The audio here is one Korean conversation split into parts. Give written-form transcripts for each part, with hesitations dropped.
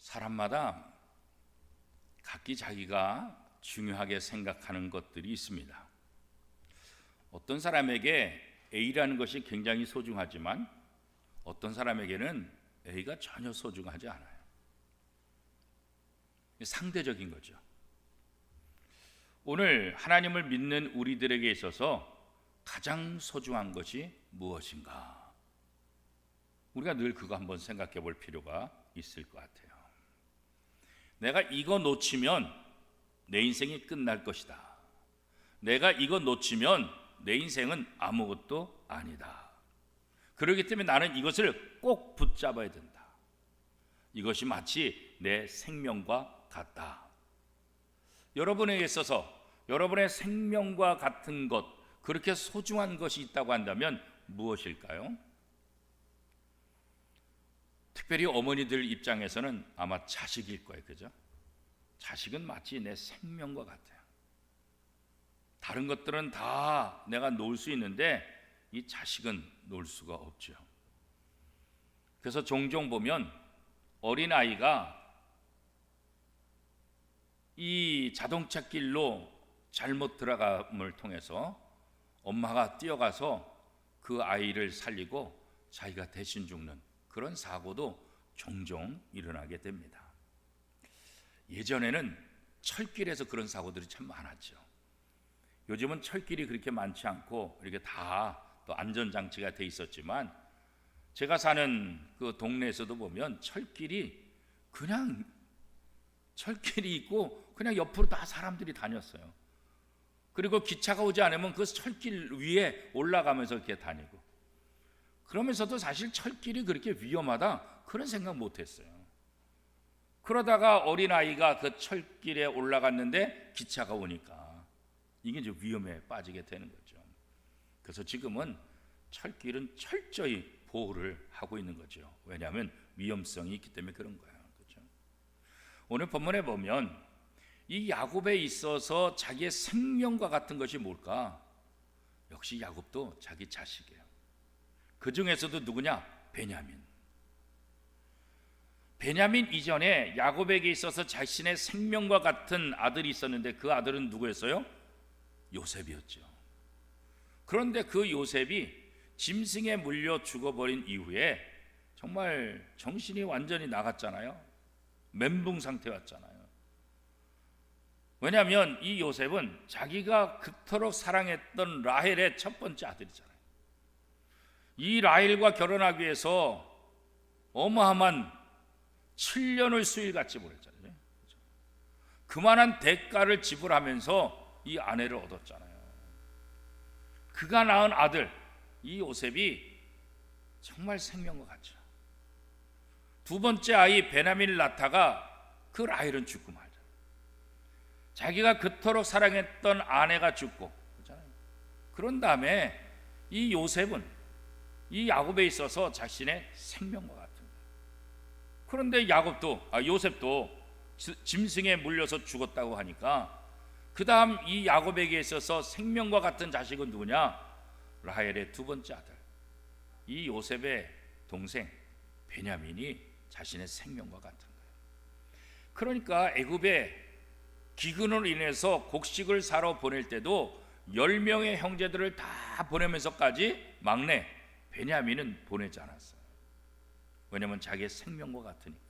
사람마다 각기 자기가 중요하게 생각하는 것들이 있습니다. 어떤 사람에게 A라는 것이 굉장히 소중하지만 어떤 사람에게는 A가 전혀 소중하지 않아요. 상대적인 거죠. 오늘 하나님을 믿는 우리들에게 있어서 가장 소중한 것이 무엇인가? 우리가 늘 그거 한번 생각해 볼 필요가 있을 것 같아요. 내가 이거 놓치면 내 인생이 끝날 것이다. 내가 이거 놓치면 내 인생은 아무것도 아니다. 그렇기 때문에 나는 이것을 꼭 붙잡아야 된다. 이것이 마치 내 생명과 같다. 여러분에게 있어서 여러분의 생명과 같은 것, 그렇게 소중한 것이 있다고 한다면 무엇일까요? 특별히 어머니들 입장에서는 아마 자식일 거예요. 그죠? 자식은 마치 내 생명과 같아요. 다른 것들은 다 내가 놓을 수 있는데 이 자식은 놓을 수가 없죠. 그래서 종종 보면 어린아이가 이 자동차 길로 잘못 들어감을 통해서 엄마가 뛰어가서 그 아이를 살리고 자기가 대신 죽는 그런 사고도 종종 일어나게 됩니다. 예전에는 철길에서 그런 사고들이 참 많았죠. 요즘은 철길이 그렇게 많지 않고 이렇게 다 또 안전장치가 돼 있었지만 제가 사는 그 동네에서도 보면 철길이 있고 그냥 옆으로 다 사람들이 다녔어요. 그리고 기차가 오지 않으면 그 철길 위에 올라가면서 이렇게 다니고, 그러면서도 사실 철길이 그렇게 위험하다 그런 생각 못했어요. 그러다가 어린아이가 그 철길에 올라갔는데 기차가 오니까 이게 이제 위험에 빠지게 되는 거죠. 그래서 지금은 철길은 철저히 보호를 하고 있는 거죠. 왜냐하면 위험성이 있기 때문에 그런 거예요. 그렇죠? 오늘 본문에 보면 이 야곱에 있어서 자기의 생명과 같은 것이 뭘까? 역시 야곱도 자기 자식이에요. 그 중에서도 누구냐? 베냐민 이전에 야곱에게 있어서 자신의 생명과 같은 아들이 있었는데 그 아들은 누구였어요? 요셉이었죠. 그런데 그 요셉이 짐승에 물려 죽어버린 이후에 정말 정신이 완전히 나갔잖아요. 멘붕 상태였잖아요. 왜냐하면 이 요셉은 자기가 그토록 사랑했던 라헬의 첫 번째 아들이잖아요. 이 라헬과 결혼하기 위해서 어마어마한 7년을 수일같이 보냈잖아요. 그만한 대가를 지불하면서 이 아내를 얻었잖아요. 그가 낳은 아들 이 요셉이 정말 생명과 같죠. 두 번째 아이 베냐민을 낳다가 그 라헬은 죽고 말죠. 자기가 그토록 사랑했던 아내가 죽고, 그렇잖아요. 그런 다음에 이 요셉은 이 야곱에 있어서 자신의 생명과 같은 거예요. 그런데 요셉도 짐승에 물려서 죽었다고 하니까 그 다음 이 야곱에게 있어서 생명과 같은 자식은 누구냐? 라헬의 두 번째 아들, 이 요셉의 동생 베냐민이 자신의 생명과 같은 거예요. 그러니까 애굽에 기근으로 인해서 곡식을 사러 보낼 때도 10명의 형제들을 다 보내면서까지 막내 베냐민은 보내지 않았어요. 왜냐하면 자기의 생명과 같으니까.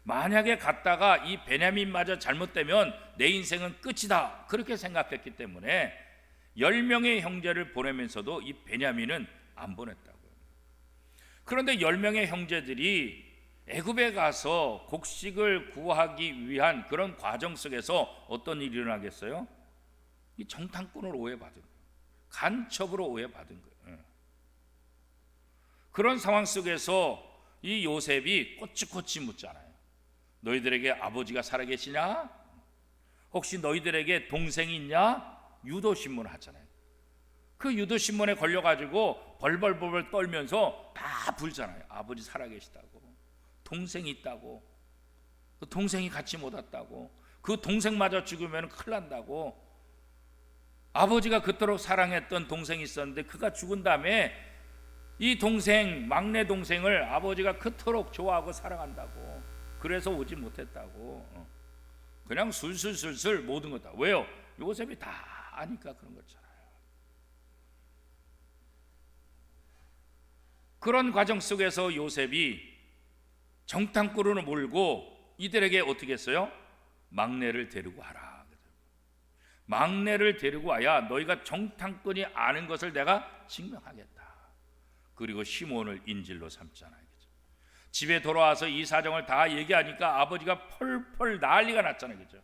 만약에 갔다가 이 베냐민마저 잘못되면 내 인생은 끝이다 그렇게 생각했기 때문에 10명의 형제를 보내면서도 이 베냐민은 안 보냈다고요. 그런데 10명의 형제들이 애굽에 가서 곡식을 구하기 위한 그런 과정 속에서 어떤 일이 일어나겠어요? 이 정탐꾼을 오해받은 거예요. 간첩으로 오해받은 거예요. 그런 상황 속에서 이 요셉이 꼬치꼬치 묻잖아요. 너희들에게 아버지가 살아계시냐? 혹시 너희들에게 동생이 있냐? 유도신문을 하잖아요. 그 유도신문에 걸려가지고 벌벌벌 떨면서 다 불잖아요. 아버지 살아계시다고, 동생이 있다고, 그 동생이 같이 못 왔다고, 그 동생마저 죽으면 큰일 난다고, 아버지가 그토록 사랑했던 동생이 있었는데 그가 죽은 다음에 이 동생, 막내 동생을 아버지가 그토록 좋아하고 사랑한다고, 그래서 오지 못했다고. 그냥 술술술술 모든 것 다. 왜요? 요셉이 다 아니까 그런 거잖아요. 그런 과정 속에서 요셉이 정탐꾼으로 몰고 이들에게 어떻게 했어요? 막내를 데리고 와라. 막내를 데리고 와야 너희가 정탐꾼이 아는 것을 내가 증명하겠다. 그리고 시몬을 인질로 삼잖아요. 집에 돌아와서 이 사정을 다 얘기하니까 아버지가 펄펄 난리가 났잖아요. 그죠?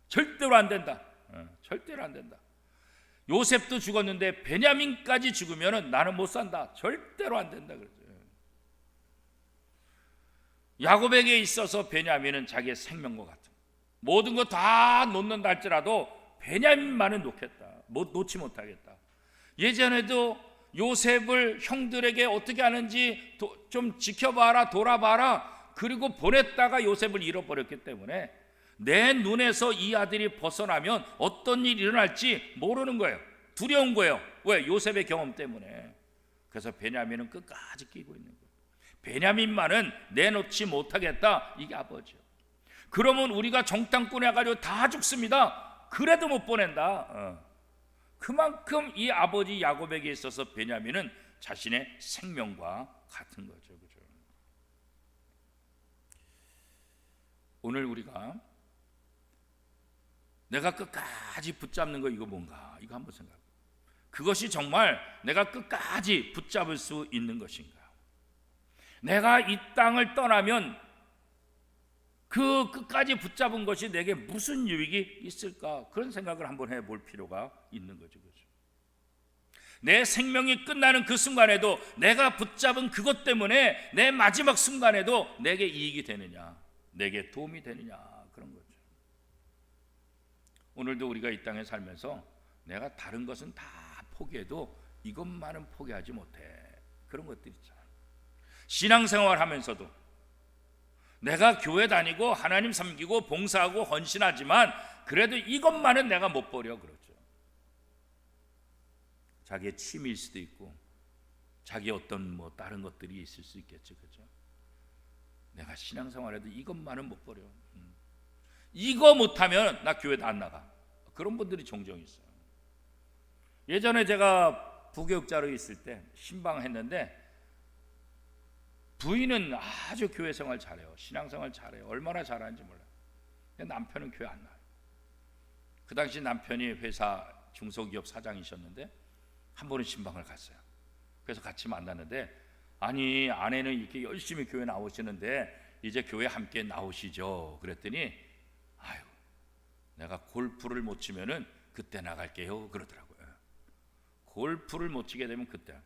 절대로 안 된다. 절대로 안 된다. 요셉도 죽었는데 베냐민까지 죽으면 나는 못 산다. 절대로 안 된다. 그러죠. 야곱에게 있어서 베냐민은 자기의 생명과 같은 모든 거 다 놓는다 할지라도 베냐민만은 놓지 못하겠다. 예전에도 요셉을 형들에게 어떻게 하는지 좀 지켜봐라, 돌아봐라. 그리고 보냈다가 요셉을 잃어버렸기 때문에 내 눈에서 이 아들이 벗어나면 어떤 일이 일어날지 모르는 거예요. 두려운 거예요. 왜? 요셉의 경험 때문에. 그래서 베냐민은 끝까지 끼고 있는 거예요. 베냐민만은 내놓지 못하겠다. 이게 아버지요. 그러면 우리가 정탐꾼 해가지고 다 죽습니다. 그래도 못 보낸다. 그만큼 이 아버지 야곱에게 있어서 베냐민은 자신의 생명과 같은 거죠. 그죠? 오늘 우리가 내가 끝까지 붙잡는 거 이거 뭔가? 이거 한번 생각해. 그것이 정말 내가 끝까지 붙잡을 수 있는 것인가? 내가 이 땅을 떠나면 그 끝까지 붙잡은 것이 내게 무슨 유익이 있을까? 그런 생각을 한번 해볼 필요가 있는 거죠. 그렇죠? 내 생명이 끝나는 그 순간에도 내가 붙잡은 그것 때문에 내 마지막 순간에도 내게 이익이 되느냐, 내게 도움이 되느냐, 그런 거죠. 오늘도 우리가 이 땅에 살면서 내가 다른 것은 다 포기해도 이것만은 포기하지 못해. 그런 것들이 있잖아요. 신앙생활 하면서도 내가 교회 다니고 하나님 섬기고 봉사하고 헌신하지만 그래도 이것만은 내가 못 버려. 그러죠. 자기의 취미일 수도 있고 자기 어떤 다른 것들이 있을 수 있겠죠. 그죠? 내가 신앙생활에도 이것만은 못 버려. 이거 못하면 나 교회도 안 나가. 그런 분들이 종종 있어요. 예전에 제가 부교육자로 있을 때 신방했는데 부인은 아주 교회 생활 잘해요. 신앙생활 잘해요. 얼마나 잘하는지 몰라요. 근데 남편은 교회 안 나와요. 그 당시 남편이 회사 중소기업 사장이셨는데 한 번은 신방을 갔어요. 그래서 같이 만났는데 아니 아내는 이렇게 열심히 교회 나오시는데 이제 교회 함께 나오시죠. 그랬더니 아유 내가 골프를 못 치면은 그때 나갈게요. 그러더라고요. 골프를 못 치게 되면 그때.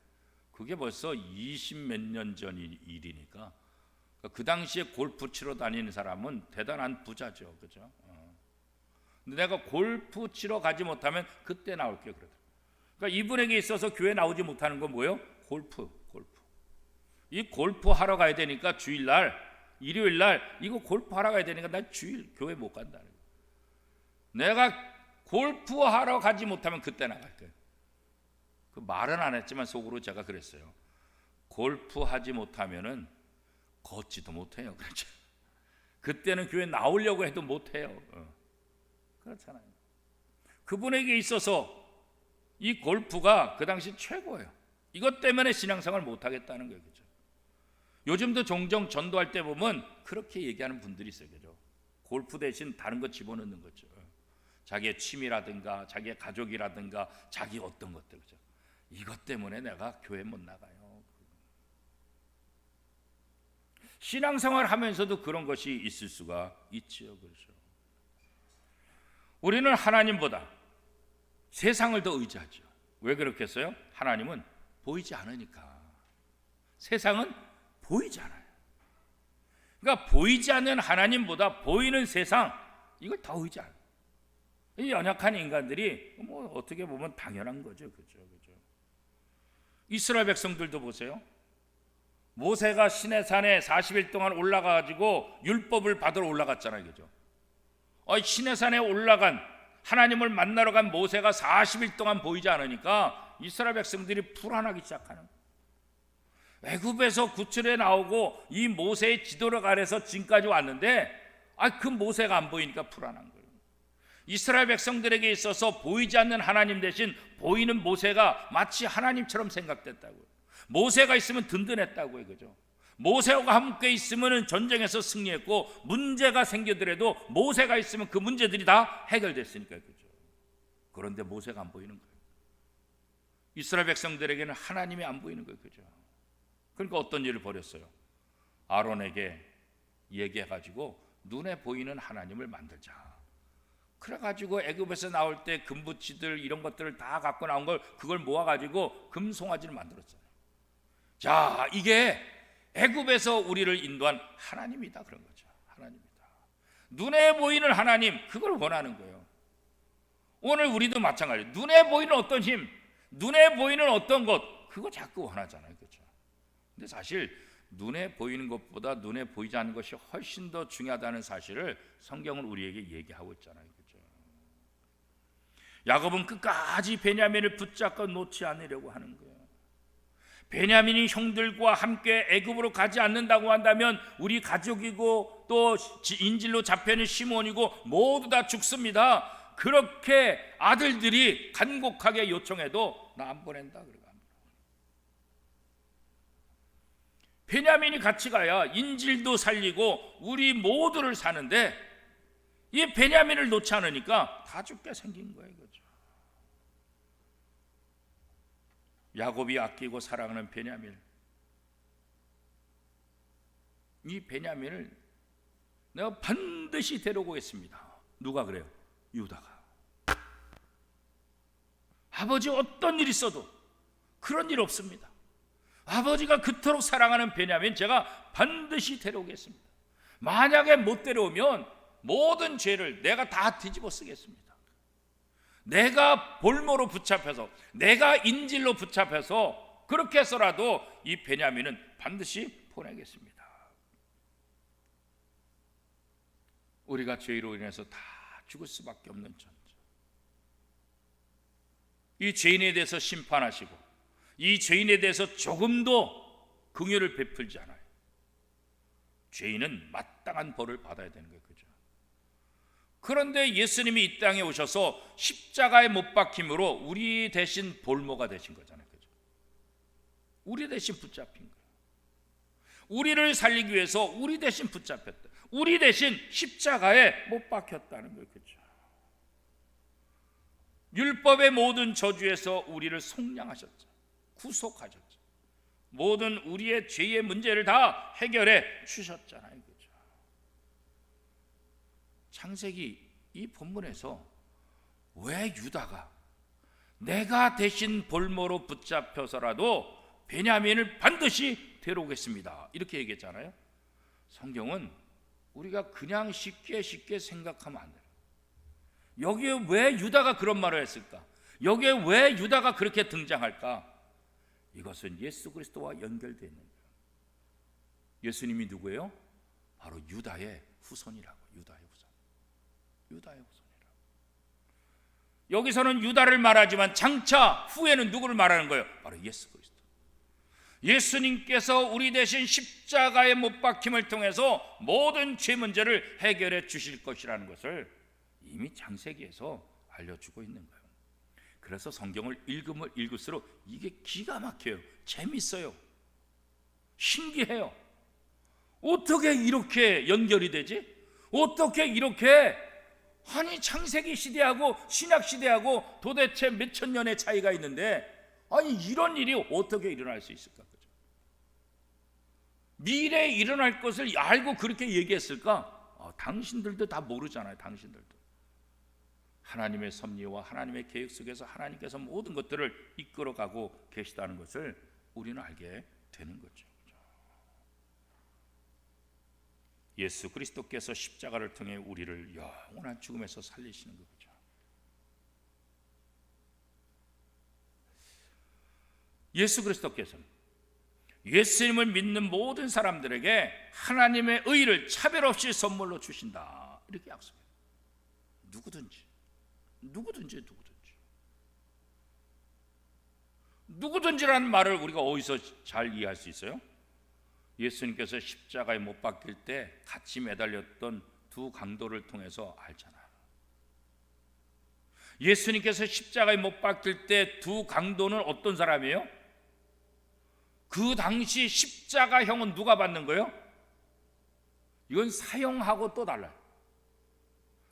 그게 벌써 20몇 년 전 일이니까 그 당시에 골프 치러 다니는 사람은 대단한 부자죠. 그죠? 근데 내가 골프 치러 가지 못하면 그때 나올게요. 그러더라고요. 그러니까 이분에게 있어서 교회 나오지 못하는 건 뭐예요? 골프. 이 골프 하러 가야 되니까 주일날, 일요일날 이거 골프 하러 가야 되니까 난 주일 교회 못 간다는 거예요. 내가 골프 하러 가지 못하면 그때 나갈 거예요. 그 말은 안 했지만 속으로 제가 그랬어요. 골프 하지 못하면은 걷지도 못해요. 그렇죠? 그때는 교회 나오려고 해도 못해요. 그렇잖아요. 그분에게 있어서 이 골프가 그 당시 최고예요. 이것 때문에 신앙생활 못하겠다는 거예요. 그렇죠? 요즘도 종종 전도할 때 보면 그렇게 얘기하는 분들이 있어요. 그죠? 골프 대신 다른 거 집어넣는 거죠. 자기의 취미라든가 자기의 가족이라든가 자기 어떤 것들. 그죠? 이것 때문에 내가 교회 못 나가요. 신앙생활 하면서도 그런 것이 있을 수가 있지요. 그렇죠? 우리는 하나님보다 세상을 더 의지하죠. 왜 그렇겠어요? 하나님은 보이지 않으니까. 세상은 보이지 않아요. 그러니까 보이지 않는 하나님보다 보이는 세상, 이걸 더 의지하는. 이 연약한 인간들이 어떻게 보면 당연한 거죠. 그렇죠? 이스라엘 백성들도 보세요. 모세가 시내산에 40일 동안 올라가가지고 율법을 받으러 올라갔잖아요. 그죠? 시내산에 올라간 하나님을 만나러 간 모세가 40일 동안 보이지 않으니까 이스라엘 백성들이 불안하기 시작하는 거예요. 애굽에서 구출해 나오고 이 모세의 지도력 아래서 지금까지 왔는데 그 모세가 안 보이니까 불안한 거예요. 이스라엘 백성들에게 있어서 보이지 않는 하나님 대신 보이는 모세가 마치 하나님처럼 생각됐다고요. 모세가 있으면 든든했다고요. 그죠? 모세와 함께 있으면 전쟁에서 승리했고, 문제가 생기더라도 모세가 있으면 그 문제들이 다 해결됐으니까요. 그죠? 그런데 모세가 안 보이는 거예요. 이스라엘 백성들에게는 하나님이 안 보이는 거예요. 그죠? 그러니까 어떤 일을 벌였어요? 아론에게 얘기해가지고 눈에 보이는 하나님을 만들자. 그래가지고 애굽에서 나올 때 금붙이들 이런 것들을 다 갖고 나온 걸 그걸 모아가지고 금송아지를 만들었잖아요. 자, 이게 애굽에서 우리를 인도한 하나님이다 그런 거죠. 하나님이다. 눈에 보이는 하나님, 그걸 원하는 거예요. 오늘 우리도 마찬가지예요. 눈에 보이는 어떤 힘, 눈에 보이는 어떤 것, 그거 자꾸 원하잖아요. 그렇죠? 근데 사실 눈에 보이는 것보다 눈에 보이지 않는 것이 훨씬 더 중요하다는 사실을 성경은 우리에게 얘기하고 있잖아요. 그렇죠? 야곱은 끝까지 베냐민을 붙잡고 놓지 않으려고 하는 거예요. 베냐민이 형들과 함께 애굽으로 가지 않는다고 한다면 우리 가족이고 또 인질로 잡혀있는 시몬이고 모두 다 죽습니다. 그렇게 아들들이 간곡하게 요청해도 나 안 보낸다 그러고 합니다. 베냐민이 같이 가야 인질도 살리고 우리 모두를 사는데 이 베냐민을 놓지 않으니까 다 죽게 생긴 거예요. 그죠? 야곱이 아끼고 사랑하는 베냐민, 이 베냐민을 내가 반드시 데려오겠습니다. 누가 그래요? 유다가. 아버지 어떤 일이 있어도 그런 일 없습니다. 아버지가 그토록 사랑하는 베냐민 제가 반드시 데려오겠습니다. 만약에 못 데려오면 모든 죄를 내가 다 뒤집어 쓰겠습니다. 내가 볼모로 붙잡혀서, 내가 인질로 붙잡혀서 그렇게 해서라도 이 베냐민은 반드시 보내겠습니다. 우리가 죄로 인해서 다 죽을 수밖에 없는 존재. 이 죄인에 대해서 심판하시고 이 죄인에 대해서 조금도 긍휼을 베풀지 않아요. 죄인은 마땅한 벌을 받아야 되는 거예요. 그죠? 그런데 예수님이 이 땅에 오셔서 십자가에 못 박힘으로 우리 대신 볼모가 되신 거잖아요. 그죠? 우리 대신 붙잡힌 거예요. 우리를 살리기 위해서 우리 대신 붙잡혔다. 우리 대신 십자가에 못 박혔다는 거예요. 그죠? 율법의 모든 저주에서 우리를 속량하셨죠. 구속하셨죠. 모든 우리의 죄의 문제를 다 해결해 주셨잖아요. 그죠? 창세기 이 본문에서 왜 유다가 내가 대신 볼모로 붙잡혀서라도 베냐민을 반드시 데려오겠습니다 이렇게 얘기했잖아요. 성경은 우리가 그냥 쉽게 생각하면 안 돼요. 여기에 왜 유다가 그런 말을 했을까? 여기에 왜 유다가 그렇게 등장할까? 이것은 예수 그리스도와 연결되어 있는 거예요. 예수님이 누구예요? 바로 유다의 후손이라고. 유다의 후손이라고. 여기서는 유다를 말하지만 장차 후에는 누구를 말하는 거예요? 바로 예수 그리스도. 예수님께서 우리 대신 십자가에 못 박힘을 통해서 모든 죄 문제를 해결해 주실 것이라는 것을 이미 창세기에서 알려주고 있는 거예요. 그래서 성경을 읽으면 읽을수록 이게 기가 막혀요. 재밌어요. 신기해요. 어떻게 이렇게 연결이 되지? 어떻게 이렇게 아니 창세기 시대하고 신약 시대하고 도대체 몇천 년의 차이가 있는데 아니 이런 일이 어떻게 일어날 수 있을까? 그죠? 미래에 일어날 것을 알고 그렇게 얘기했을까? 당신들도 다 모르잖아요. 당신들도. 하나님의 섭리와 하나님의 계획 속에서 하나님께서 모든 것들을 이끌어가고 계시다는 것을 우리는 알게 되는 거죠. 예수 그리스도께서 십자가를 통해 우리를 영원한 죽음에서 살리시는 거죠. 예수 그리스도께서는 예수님을 믿는 모든 사람들에게 하나님의 의를 차별 없이 선물로 주신다 이렇게 약속해요. 누구든지. 누구든지라는 말을 우리가 어디서 잘 이해할 수 있어요? 예수님께서 십자가에 못 박힐 때 같이 매달렸던 두 강도를 통해서 알잖아요. 예수님께서 십자가에 못 박힐 때 두 강도는 어떤 사람이에요? 그 당시 십자가형은 누가 받는 거예요? 이건 사형하고 또 달라요.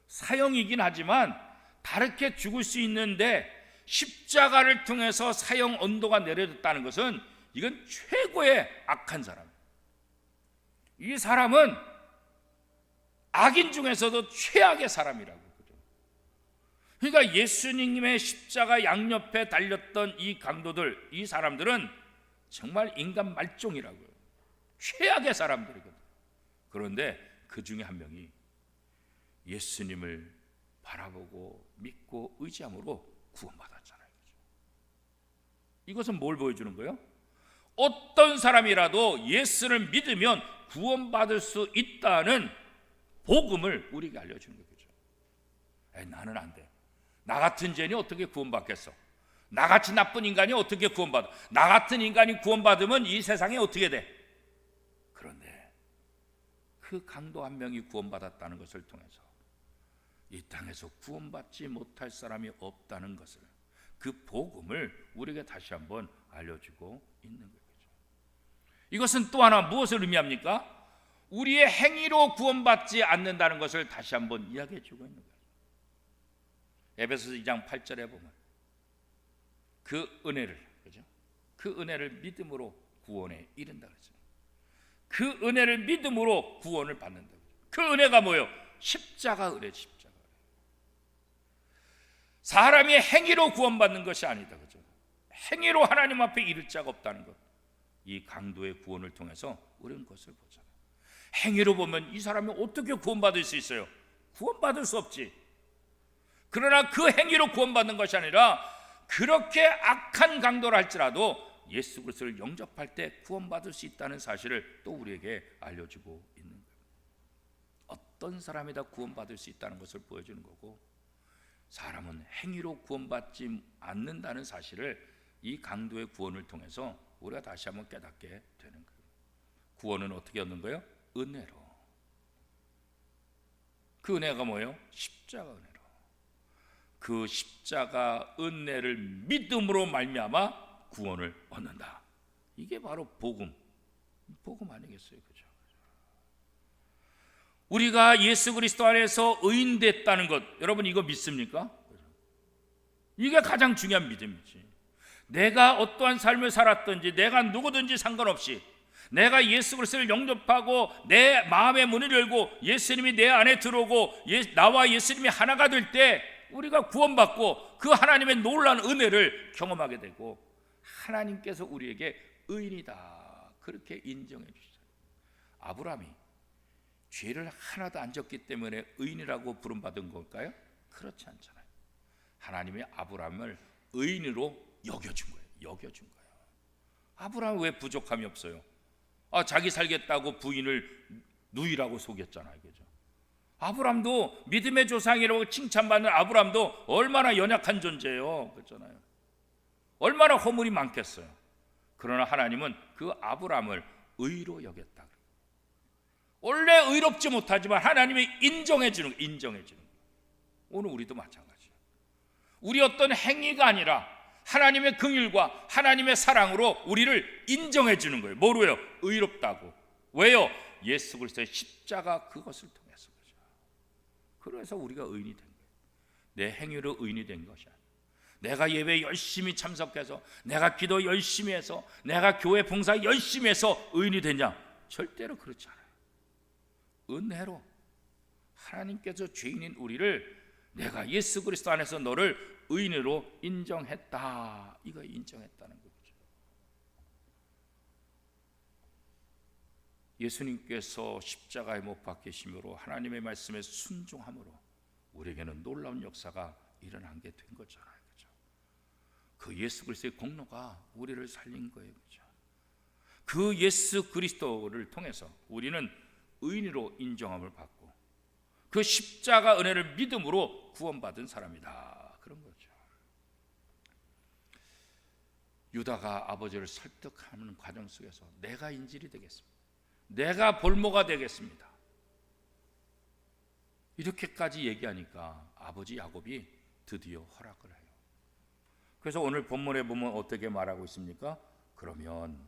사형이긴 하지만 다르게 죽을 수 있는데 십자가를 통해서 사형 언도가 내려졌다는 것은 이건 최고의 악한 사람. 이 사람은 악인 중에서도 최악의 사람이라고. 그러니까 예수님의 십자가 양옆에 달렸던 이 강도들, 이 사람들은 정말 인간 말종이라고요. 최악의 사람들이거든. 그런데 그 중에 한 명이 예수님을 바라보고 믿고 의지함으로 구원받았잖아요. 이것은 뭘 보여주는 거예요? 어떤 사람이라도 예수를 믿으면 구원받을 수 있다는 복음을 우리에게 알려주는 거죠. 나는 안 돼. 나 같은 죄인이 어떻게 구원받겠어? 나같이 나쁜 인간이 어떻게 구원받아? 나 같은 인간이 구원받으면 이 세상에 어떻게 돼? 그런데 그 강도 한 명이 구원받았다는 것을 통해서 이 땅에서 구원받지 못할 사람이 없다는 것을, 그 복음을 우리에게 다시 한번 알려주고 있는 거죠. 이것은 또 하나 무엇을 의미합니까? 우리의 행위로 구원받지 않는다는 것을 다시 한번 이야기해 주고 있는 거예요. 에베소서 2장 8절에 보면 그 은혜를, 그죠? 그 은혜를 믿음으로 구원에 이른다 그러죠. 그 은혜를 믿음으로 구원을 받는다. 그 은혜가 뭐예요? 십자가 은혜, 십자가 은혜. 사람이 행위로 구원받는 것이 아니다, 그죠? 행위로 하나님 앞에 이를 자가 없다는 것. 이 강도의 구원을 통해서 우리는 그것을 보잖아요. 행위로 보면 이 사람이 어떻게 구원받을 수 있어요? 구원받을 수 없지. 그러나 그 행위로 구원받는 것이 아니라 그렇게 악한 강도라 할지라도 예수 그리스도를 영접할 때 구원받을 수 있다는 사실을 또 우리에게 알려주고 있는 거예요. 어떤 사람이 다 구원받을 수 있다는 것을 보여주는 거고, 사람은 행위로 구원받지 않는다는 사실을 이 강도의 구원을 통해서 우리가 다시 한번 깨닫게 되는 거예요. 구원은 어떻게 얻는 거예요? 은혜로. 그 은혜가 뭐예요? 십자가 은혜로. 그 십자가 은혜를 믿음으로 말미암아 구원을 얻는다. 이게 바로 복음 아니겠어요, 그죠? 우리가 예수 그리스도 안에서 의인됐다는 것, 여러분 이거 믿습니까? 이게 가장 중요한 믿음이지. 내가 어떠한 삶을 살았든지, 내가 누구든지 상관없이 내가 예수 그리스도를 영접하고 내 마음의 문을 열고 예수님이 내 안에 들어오고 나와 예수님이 하나가 될 때 우리가 구원받고 그 하나님의 놀라운 은혜를 경험하게 되고, 하나님께서 우리에게 의인이다 그렇게 인정해 주시죠. 아브라함이 죄를 하나도 안 졌기 때문에 의인이라고 부름받은 걸까요? 그렇지 않잖아요. 하나님이 아브라함을 의인으로 여겨준 거예요. 여겨준 거예요. 아브라함은 왜 부족함이 없어요? 자기 살겠다고 부인을 누이라고 속였잖아요, 그죠? 아브라함도 믿음의 조상이라고 칭찬받는 아브라함도 얼마나 연약한 존재예요, 그렇잖아요. 얼마나 허물이 많겠어요. 그러나 하나님은 그 아브라함을 의로 여겼다. 원래 의롭지 못하지만 하나님이 인정해 주는 거예요. 인정해 주는 거예요. 오늘 우리도 마찬가지예요. 우리 어떤 행위가 아니라 하나님의 긍휼과 하나님의 사랑으로 우리를 인정해 주는 거예요. 뭐로요? 의롭다고. 왜요? 예수 그리스도의 십자가 그것을 통해서. 그래서 우리가 의인이 된 거예요. 내 행위로 의인이 된 것이 아니에요. 내가 예배 열심히 참석해서, 내가 기도 열심히 해서, 내가 교회 봉사 열심히 해서 의인이 되냐? 절대로 그렇지 않아요. 은혜로 하나님께서 죄인인 우리를 내가 예수 그리스도 안에서 너를 의인으로 인정했다. 이거 인정했다는 거죠. 예수님께서 십자가에 못 박히심으로 하나님의 말씀에 순종함으로 우리에게는 놀라운 역사가 일어난 게 된 거잖아요, 그렇죠? 그 예수 그리스도의 공로가 우리를 살린 거예요, 그렇죠? 그 예수 그리스도를 통해서 우리는 의인으로 인정함을 받고 그 십자가 은혜를 믿음으로 구원받은 사람이다, 그런 거죠. 유다가 아버지를 설득하는 과정 속에서 내가 인질이 되겠습니다. 내가 볼모가 되겠습니다. 이렇게까지 얘기하니까 아버지 야곱이 드디어 허락을 해요. 그래서 오늘 본문에 보면 어떻게 말하고 있습니까? 그러면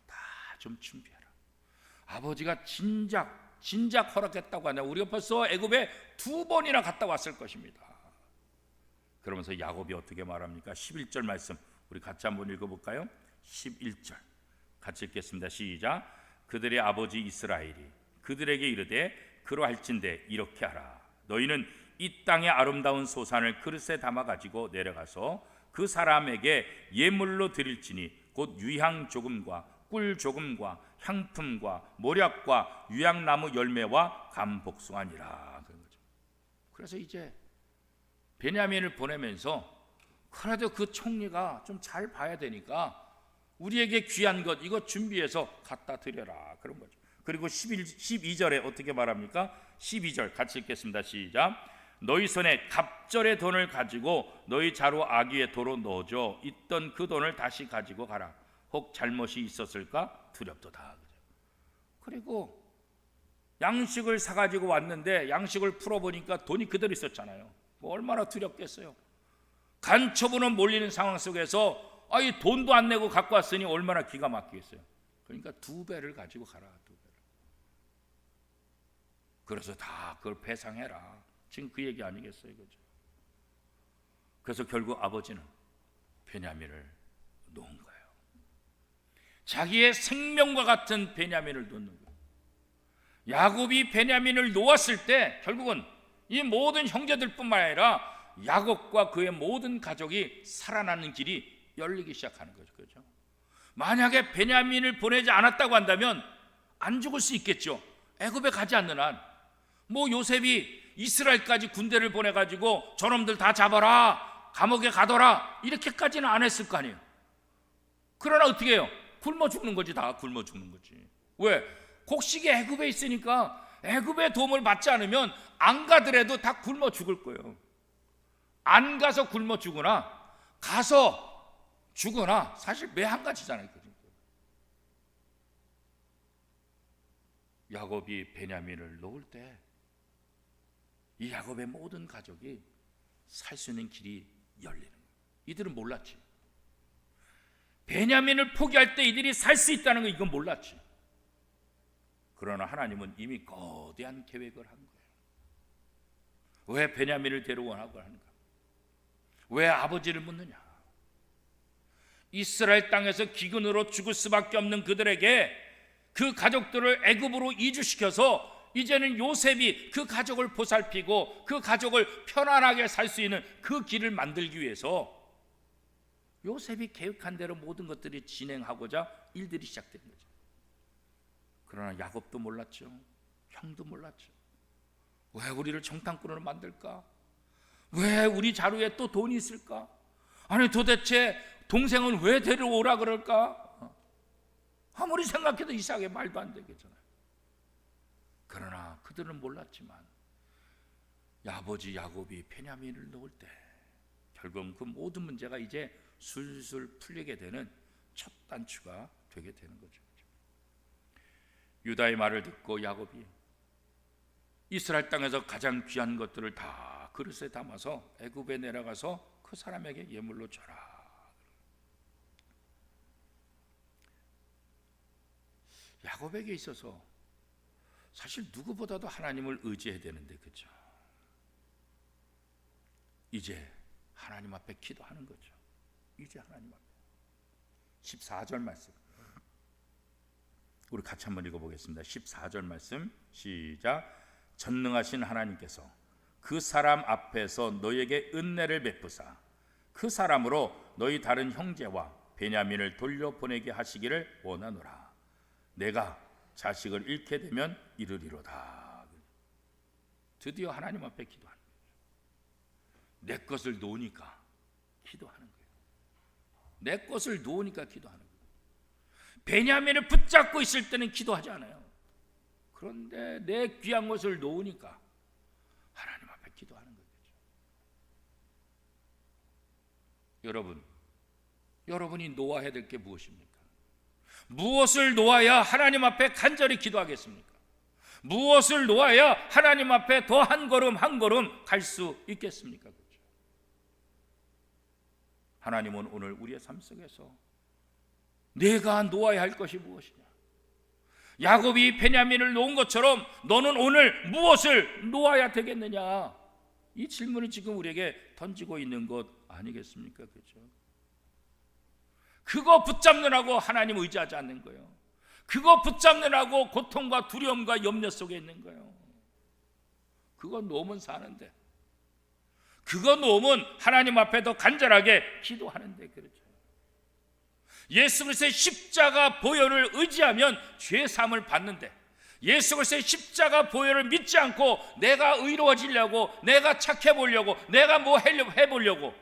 다 좀 준비해라. 아버지가 진작 허락했다고 하냐. 우리가 벌써 애굽에 2번이나 갔다 왔을 것입니다. 그러면서 야곱이 어떻게 말합니까? 11절 말씀 우리 같이 한번 읽어볼까요? 11절 같이 읽겠습니다. 시작. 그들의 아버지 이스라엘이 그들에게 이르되 그러할진대 이렇게 하라. 너희는 이 땅의 아름다운 소산을 그릇에 담아 가지고 내려가서 그 사람에게 예물로 드릴지니 곧 유향 조금과 꿀 조금과 향품과 모략과 유향나무 열매와 감복숭아니라. 그런 거죠. 그래서 이제 베냐민을 보내면서 그래도 그 총리가 좀 잘 봐야 되니까 우리에게 귀한 것 이거 준비해서 갖다 드려라. 그런 거죠. 그리고 12절에 어떻게 말합니까? 12절 같이 읽겠습니다. 시작. 너희 손에 갑절의 돈을 가지고 너희 자루 아귀의 도로 넣어줘 있던 그 돈을 다시 가지고 가라. 혹 잘못이 있었을까 두렵도다. 그리고 양식을 사가지고 왔는데 양식을 풀어보니까 돈이 그대로 있었잖아요. 뭐 얼마나 두렵겠어요. 간첩으로 몰리는 상황 속에서 이 돈도 안 내고 갖고 왔으니 얼마나 기가 막히겠어요. 그러니까 2배를 가지고 가라. 2배를. 그래서 다 그걸 배상해라. 지금 그 얘기 아니겠어요, 그죠? 그래서 결국 아버지는 베냐민을 놓은 거예요. 자기의 생명과 같은 베냐민을 놓는 거예요. 야곱이 베냐민을 놓았을 때 결국은 이 모든 형제들뿐만 아니라 야곱과 그의 모든 가족이 살아나는 길이 열리기 시작하는 거죠, 그죠? 만약에 베냐민을 보내지 않았다고 한다면 안 죽을 수 있겠죠. 애굽에 가지 않는 한, 뭐 요셉이 이스라엘까지 군대를 보내가지고 저놈들 다 잡아라, 감옥에 가둬라 이렇게까지는 안 했을 거 아니에요. 그러나 어떻게 해요? 굶어 죽는 거지. 다 굶어 죽는 거지. 왜? 곡식이 애굽에 있으니까 애굽의 도움을 받지 않으면 안 가더라도 다 굶어 죽을 거예요. 안 가서 굶어 죽거나 가서 죽거나 사실 매 한 가지잖아요. 야곱이 베냐민을 놓을 때 이 야곱의 모든 가족이 살 수 있는 길이 열리는 거예요. 이들은 몰랐지. 베냐민을 포기할 때 이들이 살 수 있다는 거 이건 몰랐지. 그러나 하나님은 이미 거대한 계획을 한 거예요. 왜 베냐민을 데려오라고 하는가? 왜 아버지를 묻느냐? 이스라엘 땅에서 기근으로 죽을 수밖에 없는 그들에게 그 가족들을 애굽으로 이주시켜서 이제는 요셉이 그 가족을 보살피고 그 가족을 편안하게 살 수 있는 그 길을 만들기 위해서 요셉이 계획한 대로 모든 것들이 진행하고자 일들이 시작된 거죠. 그러나 야곱도 몰랐죠. 형도 몰랐죠. 왜 우리를 정탐꾼으로 만들까? 왜 우리 자루에 또 돈이 있을까? 아니 도대체 동생은 왜 데려오라 그럴까? 아무리 생각해도 이상하게 말도 안 되겠잖아요. 그러나 그들은 몰랐지만 아버지 야곱이 베냐민을 놓을 때 결국 그 모든 문제가 이제 술술 풀리게 되는 첫 단추가 되게 되는 거죠. 유다의 말을 듣고 야곱이 이스라엘 땅에서 가장 귀한 것들을 다 그릇에 담아서 애굽에 내려가서 그 사람에게 예물로 줘라. 야곱에게 있어서 사실 누구보다도 하나님을 의지해야 되는데 그렇죠? 이제 하나님 앞에 기도하는 거죠. 이제 하나님 앞에 14절 말씀 우리 같이 한번 읽어보겠습니다. 14절 말씀 시작. 전능하신 하나님께서 그 사람 앞에서 너희에게 은혜를 베푸사 그 사람으로 너희 다른 형제와 베냐민을 돌려보내게 하시기를 원하노라. 내가 자식을 잃게 되면 이르리로다. 드디어 하나님 앞에 기도하는 거예요. 내 것을 놓으니까 기도하는 거예요. 내 것을 놓으니까 기도하는 거예요. 베냐민을 붙잡고 있을 때는 기도하지 않아요. 그런데 내 귀한 것을 놓으니까 하나님 앞에 기도하는 거죠. 여러분, 여러분이 놓아야 될 게 무엇입니까? 무엇을 놓아야 하나님 앞에 간절히 기도하겠습니까? 무엇을 놓아야 하나님 앞에 더 한 걸음 한 걸음 갈 수 있겠습니까? 그렇죠? 하나님은 오늘 우리의 삶 속에서 내가 놓아야 할 것이 무엇이냐? 야곱이 베냐민을 놓은 것처럼 너는 오늘 무엇을 놓아야 되겠느냐? 이 질문을 지금 우리에게 던지고 있는 것 아니겠습니까? 그렇죠? 그거 붙잡느라고 하나님 의지하지 않는 거예요. 그거 붙잡느라고 고통과 두려움과 염려 속에 있는 거예요. 그거 놓으면 사는데, 그거 놓으면 하나님 앞에 더 간절하게 기도하는데. 그렇죠? 예수 그리스도의 십자가 보혈을 의지하면 죄 사함을 받는데, 예수 그리스도의 십자가 보혈을 믿지 않고 내가 의로워지려고, 내가 착해 보려고, 내가 뭐 해보려고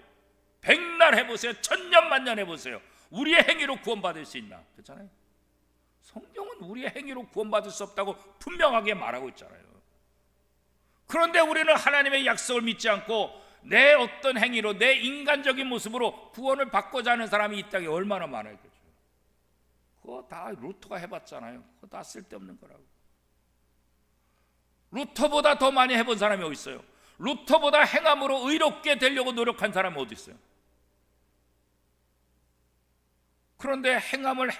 백날 해보세요, 천년 만년 해보세요. 우리의 행위로 구원받을 수 있나? 그렇잖아요. 성경은 우리의 행위로 구원받을 수 없다고 분명하게 말하고 있잖아요. 그런데 우리는 하나님의 약속을 믿지 않고 내 어떤 행위로, 내 인간적인 모습으로 구원을 받고자 하는 사람이 이 땅에 얼마나 많아요. 그렇죠? 그거 다 루터가 해봤잖아요. 그거 다 쓸데없는 거라고. 루터보다 더 많이 해본 사람이 어디 있어요? 루터보다 행함으로 의롭게 되려고 노력한 사람이 어디 있어요? 그런데 행함을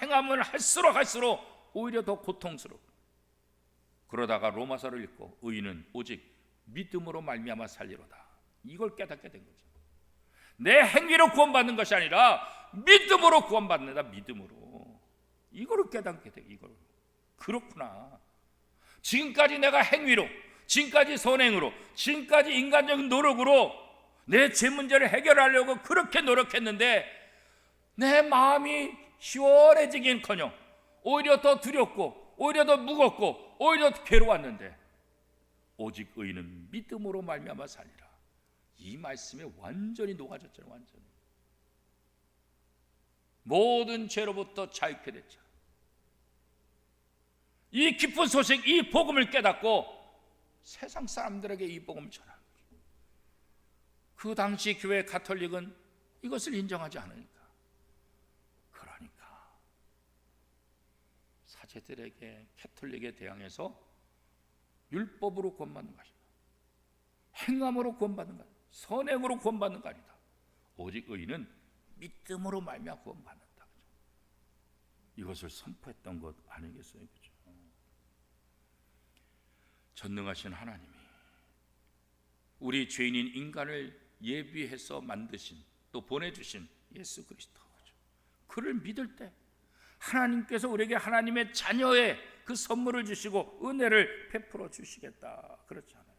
할수록 오히려 더 고통스러워. 그러다가 로마서를 읽고 의인은 오직 믿음으로 말미암아 살리로다, 이걸 깨닫게 된 거죠. 내 행위로 구원받는 것이 아니라 믿음으로 구원받는다. 믿음으로. 이거를 깨닫게 돼. 이걸. 그렇구나. 지금까지 내가 행위로, 지금까지 선행으로, 지금까지 인간적인 노력으로 내 죄 문제를 해결하려고 그렇게 노력했는데 내 마음이 시원해지긴커녕 오히려 더 두렵고, 오히려 더 무겁고, 오히려 더 괴로웠는데 오직 의인은 믿음으로 말미암아 살리라. 이 말씀에 완전히 녹아졌잖아요. 완전히. 모든 죄로부터 자유케 됐죠. 이 기쁜 소식, 이 복음을 깨닫고 세상 사람들에게 이 복음을 전하는 거죠. 그 당시 교회 가톨릭은 이것을 인정하지 않으니까, 그러니까 사제들에게, 가톨릭에 대항해서 율법으로 구원받는 것이다, 행함으로 구원받는 것, 선행으로 구원받는 거 아니다. 오직 의인은 믿음으로 말미암아 구원받는다. 이것을 선포했던 것 아니겠어요? 그렇죠? 전능하신 하나님이 우리 죄인인 인간을 예비해서 만드신, 또 보내주신 예수 그리스도, 그렇죠? 그를 믿을 때 하나님께서 우리에게 하나님의 자녀의 그 선물을 주시고 은혜를 베풀어 주시겠다. 그렇지 않아요?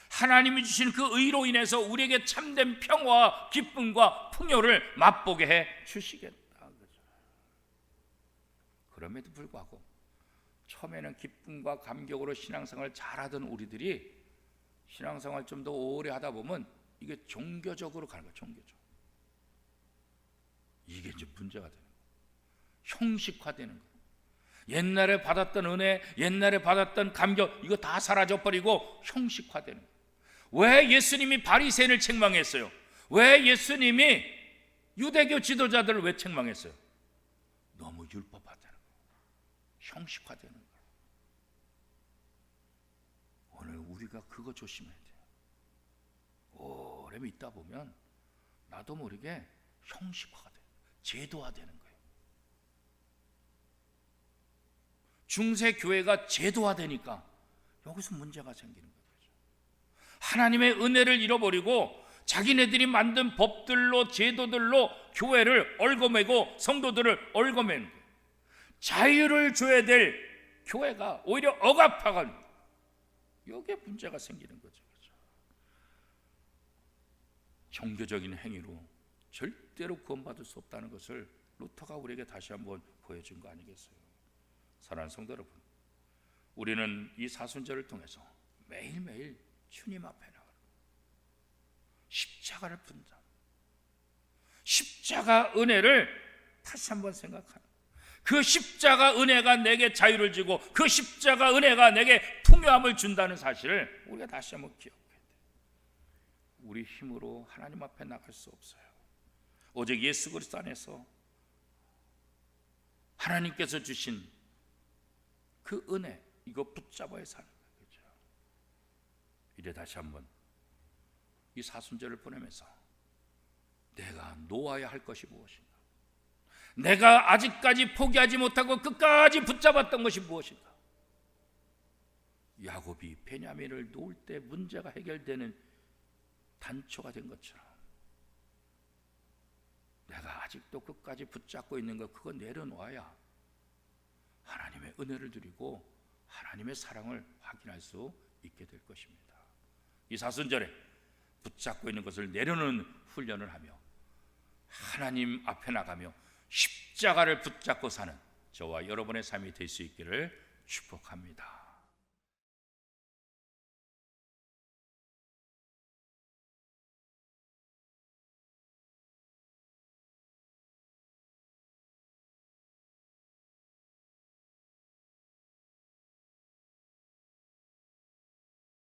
하나님이 주신 그 의로 인해서 우리에게 참된 평화와 기쁨과 풍요를 맛보게 해 주시겠다. 그렇죠? 그럼에도 불구하고 처음에는 기쁨과 감격으로 신앙생활을 잘하던 우리들이 신앙생활 좀 더 오래 하다 보면 이게 종교적으로 가는 거예요. 종교적. 이게 이제 문제가 되는 거예요. 형식화되는 거예요. 옛날에 받았던 은혜, 옛날에 받았던 감격, 이거 다 사라져버리고 형식화되는 거예요. 왜 예수님이 바리새인을 책망했어요? 왜 예수님이 유대교 지도자들을 왜 책망했어요? 너무 율법화되는 거예요. 형식화되는 거예요. 오늘 우리가 그거 조심해야 돼요. 오래 믿다 보면 나도 모르게 형식화가 돼요. 제도화되는 거예요. 중세 교회가 제도화되니까 여기서 문제가 생기는 거죠. 하나님의 은혜를 잃어버리고 자기네들이 만든 법들로, 제도들로 교회를 얽어매고 성도들을 얽어매는 거예요. 자유를 줘야 될 교회가 오히려 억압하는, 여기에 문제가 생기는 거죠. 종교적인 행위로 절대로 구원받을 수 없다는 것을 루터가 우리에게 다시 한번 보여준 거 아니겠어요? 사랑하는 성도 여러분, 우리는 이 사순절을 통해서 매일매일 주님 앞에 나가는 십자가를 분다, 십자가 은혜를 다시 한번 생각하는, 그 십자가 은혜가 내게 자유를 주고 그 십자가 은혜가 내게 풍요함을 준다는 사실을 우리가 다시 한번 기억해야 돼요. 우리 힘으로 하나님 앞에 나갈 수 없어요. 오직 예수 그리스도 안에서 하나님께서 주신 그 은혜, 이거 붙잡아야 사는 거죠. 이래 다시 한번 이 사순절을 보내면서 내가 놓아야 할 것이 무엇인가, 내가 아직까지 포기하지 못하고 끝까지 붙잡았던 것이 무엇인가. 야곱이 베냐민을 놓을 때 문제가 해결되는 단초가 된 것처럼 내가 아직도 끝까지 붙잡고 있는 것, 그거 내려놓아야 하나님의 은혜를 누리고 하나님의 사랑을 확인할 수 있게 될 것입니다. 이 사순절에 붙잡고 있는 것을 내려놓는 훈련을 하며 하나님 앞에 나가며 십자가를 붙잡고 사는 저와 여러분의 삶이 될 수 있기를 축복합니다.